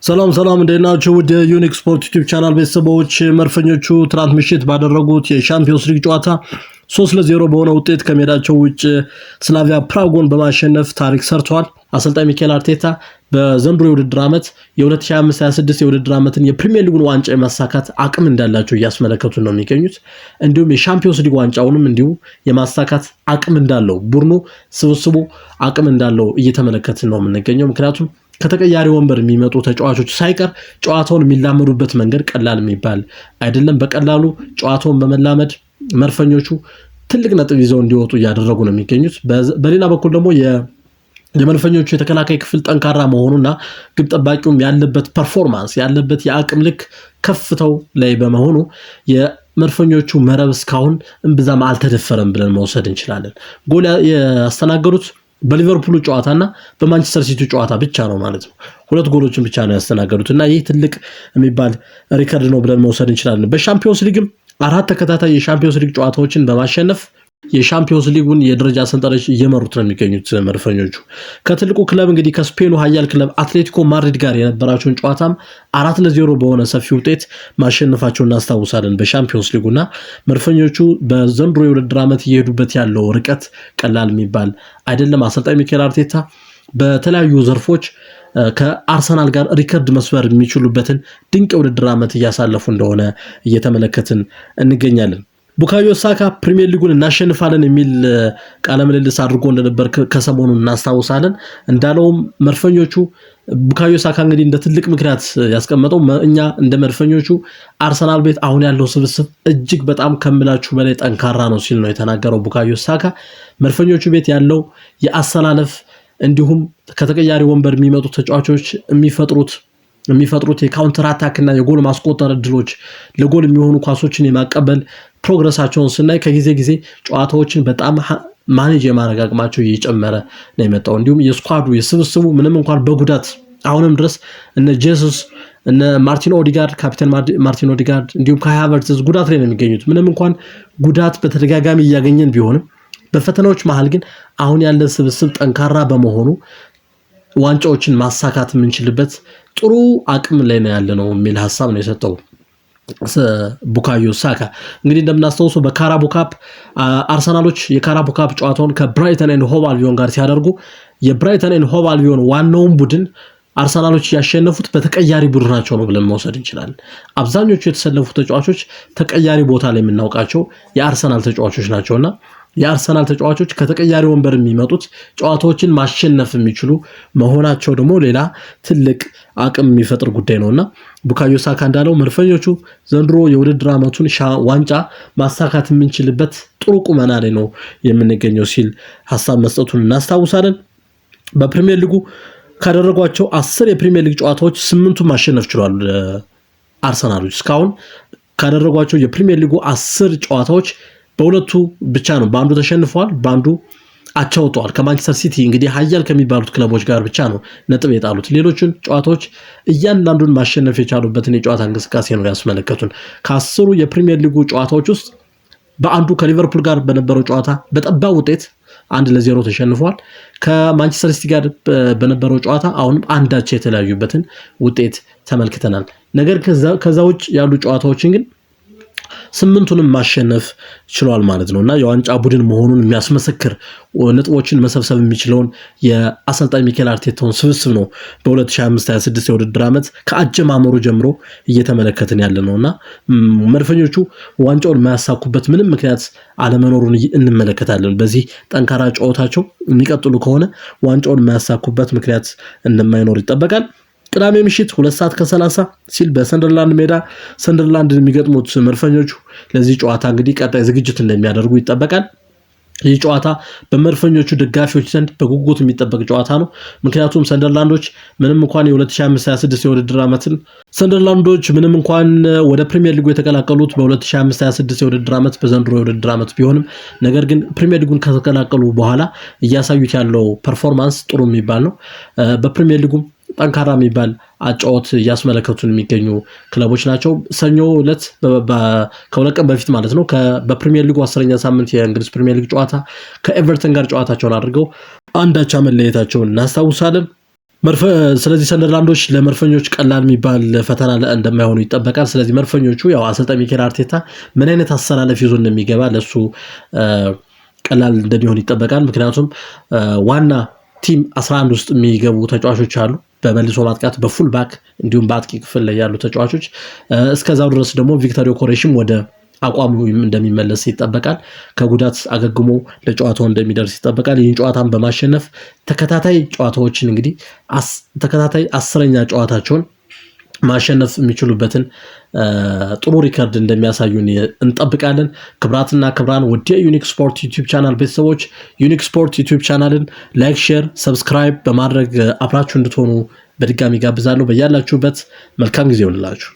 ሰላም እንደናችሁ ወደ ዩኒክ ስፖርት ዩቲዩብ ቻናል ቤተሰቦች መርፈኞቹ ትናንት ምሽት ባደረጉት የሻምፒዮንስ ሊግ ጨዋታ 3-0 በሆነ ውጤት ከሜዳቸው ውጭ ስላቪያ ፕራጎን በማሸነፍ ታሪክ ሰርተዋል። አሰልጣኝ ሚኬል አርቴታ በዘንድሮ የውድድር ዓመት የ2025-26 የውድድር ዓመትን የፕሪሚየር ሊጉን ዋንጫ የማሳካት አቅም እንዳላቸው እያስመለከቱ ነው የሚገኙት። እንዲሁም የሻምፒዮንስ ሊግ ዋንጫውንም እንዲሁ የማሳካት አቅም እንዳለው ቡድኑ ስብስቡ አቅም እንዳለው እየተመለከትን ነው የምንገኘው። ምክንያቱም ከተቀያሪ ወንበር የሚመጡ ተጫዋቾች ሳይቀር ጨዋታውን የሚላመዱበት መንገድ ቀላል የሚባል አይደለም። በቀላሉ ጨዋታውን በመላመድ መርፈኞቹ ትልቅ ነጥብ ይዘው እንዲወጡ እያደረጉ ነው የሚገኙት። በሌላ በኩል ደግሞ የመርፈኞቹ የተከላካይ ክፍል ጠንካራ መሆኑና ግብ ጠባቂውም ያለበት ፐርፎርማንስ ያለበት የአቅም ልክ ከፍተው ላይ በመሆኑ የመርፈኞቹ መረብ እስካሁን እምብዛም አልተደፈረም ብለን መውሰድ እንችላለን። ጎል ያስተናገዱት በሊቨርፑል ጨዋታና በማንቸስተር ሲቲ ጨዋታ ብቻ ነው ማለት ነው። ሁለት ጎሎችን ብቻ ነው ያስተናገዱትና ይህ ትልቅ የሚባል ሪከርድ ነው ብለን መውሰድ እንችላለን። በሻምፒዮንስ ሊግም 4 ተከታታይ የሻምፒዮንስ ሊግ ጨዋታዎችን በማሸነፍ የሻምፒዮንስ ሊጉን የደረጃ ሰንጠረዥ እየመሩት ነው የሚገኙት መርፈኞቹ። ከትልቁ ክለብ እንግዲህ ከስፔኑ ኃያል ክለብ አትሌቲኮ ማድሪድ ጋር የነበራቸውን ጨዋታም 4-0 በሆነ ሰፊ ውጤት ማሸነፋቸውን እናስታውሳለን በሻምፒዮንስ ሊጉና መርፈኞቹ በዘንድሮ የውድድር ዓመት እየሄዱበት ያለው ርቀት ቀላል የሚባል አይደለም። አሰልጣኝ ሚኬል አርቴታ በተለያዩ ዘርፎች ከአርሰናል ጋር ሪከርድ መስበር የሚችሉበትን ድንቅ የውድድር ዓመት እያሳለፉ እንደሆነ እየተመለከትን እንገኛለን። ቡካዮ ሳካ ፕሪሚየር ሊጉን እናሸንፋለን የሚል ቃለ ምልልስ አድርጎ እንደነበር ከሰሞኑ እናስታውሳለን። እንዳለውም መርፈኞቹ ቡካዮ ሳካ እንግዲህ እንደ ትልቅ ምክንያት ያስቀመጠው እኛ እንደ መርፈኞቹ አርሰናል ቤት አሁን ያለው ስብስብ እጅግ በጣም ከምላችሁ በላይ ጠንካራ ነው ሲል ነው የተናገረው። ቡካዮ ሳካ መርፈኞቹ ቤት ያለው የአሰላለፍ እንዲሁም ከተቀያሪ ወንበር የሚመጡ ተጫዋቾች የሚፈጥሩት የካውንተር አታክ እና የጎል ማስቆጠር እድሎች ለጎል የሚሆኑ ኳሶችን የማቀበል ፕሮግረሳቸውን ስናይ ከጊዜ ጊዜ ጨዋታዎችን በጣም ማኔጅ የማድረግ አቅማቸው እየጨመረ ነው የመጣው። እንዲሁም የስኳዱ የስብስቡ ምንም እንኳን በጉዳት አሁንም ድረስ እነ ጄሱስ እነ ማርቲን ኦዲጋርድ ካፒቴን ማርቲን ኦዲጋርድ እንዲሁም ካይ ሃቨርትዝ ጉዳት ላይ ነው የሚገኙት። ምንም እንኳን ጉዳት በተደጋጋሚ እያገኘን ቢሆንም በፈተናዎች መሃል ግን አሁን ያለ ስብስብ ጠንካራ በመሆኑ ዋንጫዎችን ማሳካት የምንችልበት ጥሩ አቅም ላይ ነው ያለነው የሚል ሐሳብ ነው የሰጠው ቡካዮ ሳካ። እንግዲህ እንደምናስተውሰው በካራቦ ካፕ አርሰናሎች የካራቦ ካፕ ጨዋታውን ከብራይተን ኤንድ ሆቭ አልቢዮን ጋር ሲያደርጉ የብራይተን ኤንድ ሆቭ አልቢዮን ዋናውን ቡድን አርሰናሎች ያሸነፉት በተቀያሪ ቡድናቸው ነው ብለን መውሰድ እንችላለን። አብዛኞቹ የተሰለፉ ተጫዋቾች ተቀያሪ ቦታ ላይ የምናውቃቸው የአርሰናል ተጫዋቾች ናቸውና የአርሰናል ተጫዋቾች ከተቀያሪ ወንበር የሚመጡት ጨዋታዎችን ማሸነፍ የሚችሉ መሆናቸው ደግሞ ሌላ ትልቅ አቅም የሚፈጥር ጉዳይ ነውና ቡካዮ ሳካ እንዳለው መርፈኞቹ ዘንድሮ የውድድር ዓመቱን ዋንጫ ማሳካት የምንችልበት ጥሩ ቁመና ላይ ነው የምንገኘው ሲል ሐሳብ መስጠቱን እናስታውሳለን። በፕሪሚየር ሊጉ ካደረጓቸው 10 የፕሪሚየር ሊግ ጨዋታዎች 8ቱን ማሸነፍ ችሏል። አርሰናሎች እስካሁን ካደረጓቸው የፕሪሚየር ሊጉ 10 ጨዋታዎች በሁለቱ ብቻ ነው በአንዱ ተሸንፈዋል፣ በአንዱ አቻ ወጥተዋል። ከማንቸስተር ሲቲ እንግዲህ ኃያል ከሚባሉት ክለቦች ጋር ብቻ ነው ነጥብ የጣሉት። ሌሎችን ጨዋታዎች እያንዳንዱን ማሸነፍ የቻሉበትን የጨዋታ እንቅስቃሴ ነው ያስመለከቱን። ከ10 የፕሪሚየር ሊጉ ጨዋታዎች ውስጥ በአንዱ ከሊቨርፑል ጋር በነበረው ጨዋታ በጠባብ ውጤት 1-0 ተሸንፈዋል። ከማንቸስተር ሲቲ ጋር በነበረው ጨዋታ አሁንም አንዳቻ የተለያዩበትን ውጤት ተመልክተናል። ነገር ከዛ ውጭ ያሉ ጨዋታዎችን ግን 8ቱንም ማሸነፍ ችሏል ማለት ነውና የዋንጫ ቡድን መሆኑን የሚያስመሰክር ነጥቦችን መሰብሰብ የሚችለውን የአሰልጣኝ ሚኬል አርቴታውን ስብስብ ነው በ2025-26 የውድድር ዓመት ከአጀማመሩ ጀምሮ እየተመለከትን ያለ ነውና መድፈኞቹ ዋንጫውን የማያሳኩበት ምንም ምክንያት አለመኖሩን እንመለከታለን። በዚህ ጠንካራ ጨዋታቸው የሚቀጥሉ ከሆነ ዋንጫውን የማያሳኩበት ምክንያት እንደማይኖር ይጠበቃል። ቅዳሜ ምሽት 2:30 ሲል በሰንደርላንድ ሜዳ ሰንደርላንድ የሚገጥሙት መርፈኞቹ ለዚህ ጨዋታ እንግዲህ ቀጣይ ዝግጅት እንደሚያደርጉ ይጠበቃል። ይህ ጨዋታ በመርፈኞቹ ደጋፊዎች ዘንድ በጉጉት የሚጠበቅ ጨዋታ ነው። ምክንያቱም ሰንደርላንዶች ምንም እንኳን የ2025-26 የውድድር ዓመትን ሰንደርላንዶች ምንም እንኳን ወደ ፕሪሚየር ሊጉ የተቀላቀሉት በ2025-26 የውድድር ዓመት በዘንድሮ የውድድር ዓመት ቢሆንም ነገር ግን ፕሪሚየር ሊጉን ከተቀላቀሉ በኋላ እያሳዩት ያለው ፐርፎርማንስ ጥሩ የሚባል ነው። በፕሪሚየር ሊጉ ጠንካራ የሚባል አጫወት እያስመለከቱን የሚገኙ ክለቦች ናቸው። ሰኞ ዕለት ከሁለት ቀን በፊት ማለት ነው በፕሪሚየር ሊጉ 10ኛ ሳምንት የእንግሊዝ ፕሪሚየር ሊግ ጨዋታ ከኤቨርተን ጋር ጨዋታቸውን አድርገው አንዳቻ መለየታቸውን እናስታውሳለን። ስለዚህ ሰንደርላንዶች ለመርፈኞች ቀላል የሚባል ፈተና እንደማይሆኑ ይጠበቃል። ስለዚህ መርፈኞቹ ያው አሰልጣኝ ሚኬል አርቴታ ምን አይነት አሰላለፍ ይዞ እንደሚገባ ለሱ ቀላል እንደሚሆን ይጠበቃል። ምክንያቱም ዋና ቲም 11 ውስጥ የሚገቡ ተጫዋቾች አሉ በመልሶ ማጥቃት በፉል ባክ እንዲሁም በአጥቂ ክፍል ላይ ያሉ ተጫዋቾች እስከዛው ድረስ ደግሞ ቪክተር ዮኬሬሽም ወደ አቋሙ እንደሚመለስ ይጠበቃል። ከጉዳት አገግሞ ለጨዋታው እንደሚደርስ ይጠበቃል። ይህን ጨዋታን በማሸነፍ ተከታታይ ጨዋታዎችን እንግዲህ ተከታታይ 10ኛ ጨዋታቸውን ማሸነፍ የሚችሉበትን ጥሩ ሪከርድ እንደሚያሳዩን እንጠብቃለን። ክብራትና ክብራን ወደ ዩኒክ ስፖርት ዩቲዩብ ቻናል ቤተሰቦች ዩኒክ ስፖርት ዩቲዩብ ቻናልን ላይክ፣ ሼር፣ ሰብስክራይብ በማድረግ አብራችሁ እንድትሆኑ በድጋሚ ጋብዛለሁ። በያላችሁበት መልካም ጊዜ ይሁንላችሁ።